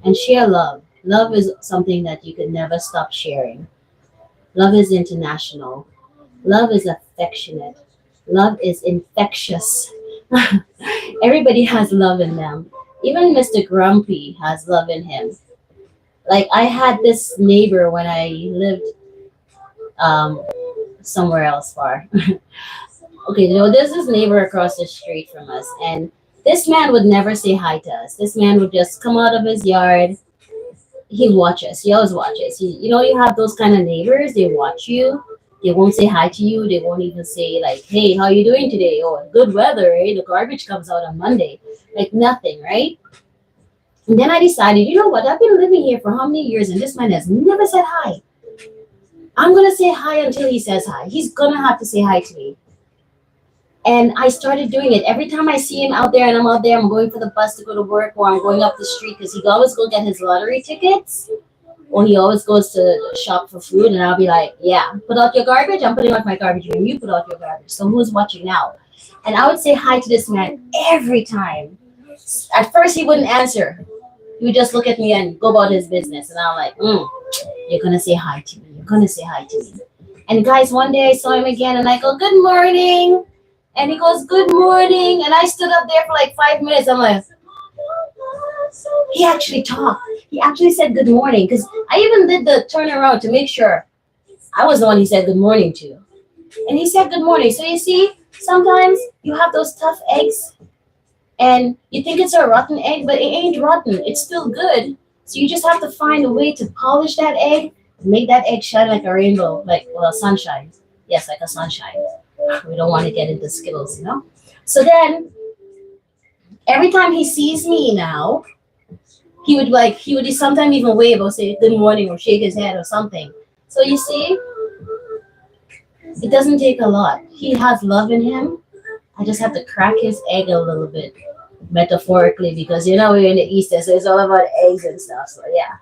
and share love. Love is something that you could never stop sharing. Love is international. Love is affectionate. Love is infectious. Everybody has love in them. Even Mr. Grumpy has love in him. Like I had this neighbor when I lived um, somewhere else far. Okay, there's this neighbor across the street from us, and this man would never say hi to us. This man would just come out of his yard. He watches. He always watches. You have those kind of neighbors. They watch you. They won't say hi to you. They won't even say like, "Hey, how you doing today?" Or "Good weather, eh? The garbage comes out on Monday." Like nothing, right? And then I decided, you know what? I've been living here for how many years, and this man has never said hi. I'm gonna say hi until he says hi. He's gonna have to say hi to me. And I started doing it. Every time I see him out there and I'm out there, I'm going for the bus to go to work or I'm going up the street because he always go get his lottery tickets or he always goes to shop for food. And I'll be like, yeah, put out your garbage. I'm putting out my garbage when you put out your garbage. So who's watching now? And I would say hi to this man every time. At first, he wouldn't answer. He would just look at me and go about his business. And I'm like, you're going to say hi to me. You're going to say hi to me. And guys, one day I saw him again and I go, good morning. And he goes, good morning. And I stood up there for like 5 minutes. I'm like, he actually talked. He actually said good morning. Because I even did the turnaround to make sure I was the one he said good morning to. And he said good morning. So you see, sometimes you have those tough eggs and you think it's a rotten egg, but it ain't rotten. It's still good. So you just have to find a way to polish that egg, make that egg shine like a rainbow, like, well, sunshine. Yes, like a sunshine. We don't want to get into Skittles, you know? So then, every time he sees me now, he would sometimes even wave or say good morning or shake his head or something. So you see, it doesn't take a lot. He has love in him. I just have to crack his egg a little bit, metaphorically, because we're in the Easter, so it's all about eggs and stuff. So yeah.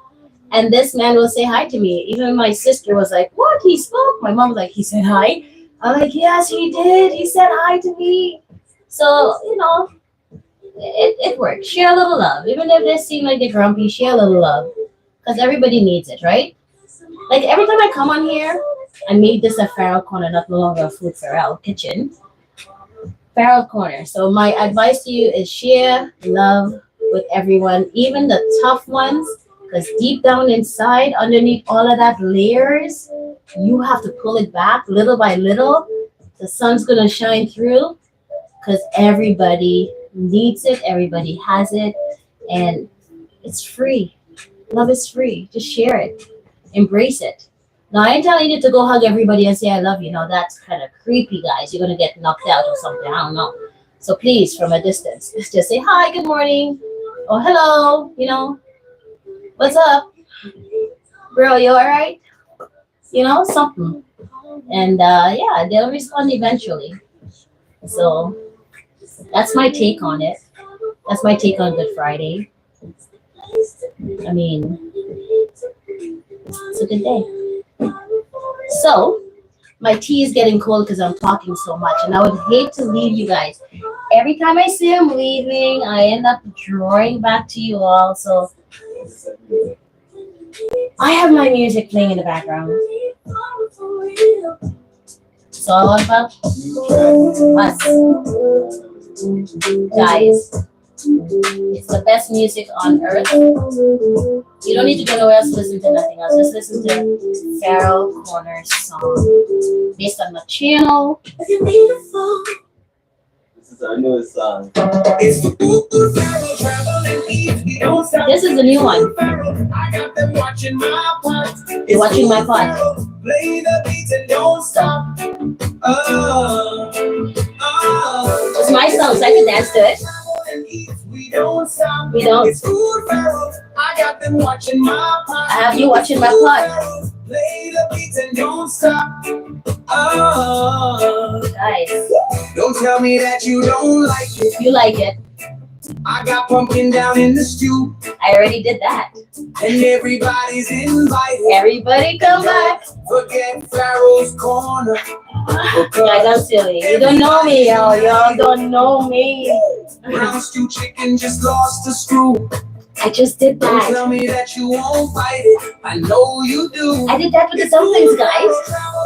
And this man will say hi to me. Even my sister was like, what? He spoke? My mom was like, he said hi? I'm like, yes, he did. He said hi to me. So, it works. Share a little love. Even if they seem like they're grumpy, share a little love. Because everybody needs it, right? Like every time I come on here, I made this a Farrell corner, not no longer a food-farrell kitchen. Farrell corner. So my advice to you is share love with everyone, even the tough ones. Because deep down inside, underneath all of that layers, you have to pull it back little by little. The sun's going to shine through because everybody needs it. Everybody has it. And it's free. Love is free. Just share it. Embrace it. Now, I ain't telling you to go hug everybody and say, I love you. No, that's kind of creepy, guys. You're going to get knocked out or something. I don't know. So please, from a distance, just say, hi, good morning. Or hello, what's up? Bro, you all right? Something. And yeah, they'll respond eventually. So that's my take on it. That's my take on Good Friday. I mean, it's a good day. So my tea is getting cold because I'm talking so much, and I would hate to leave you guys. Every time I say I'm leaving, I end up drawing back to you all. So I have my music playing in the background. It's all about us, guys. It's the best music on earth. You don't need to go nowhere else to listen to nothing else. Just listen to Farrell Corner's song based on my channel. This is our newest song. This is the new one. You're watching my pod. Play the beats and don't stop. It's my song, so I can dance to it. We don't stop. We don't. It's food-farrell. I got them watching my pod. I have you watching my pod. Play the beats and don't stop. Guys, Don't tell me that you don't like it. you like it. I got pumpkin down in the stew, I already did that. and everybody's invited. Everybody come back. Forget Farrell's corner. Guys, I'm silly. You don't know me, y'all. Y'all don't know me. Brown stew chicken just lost a screw. I just did Don't that. tell me that you won't fight it. I know you do. I did that with the dumplings, guys.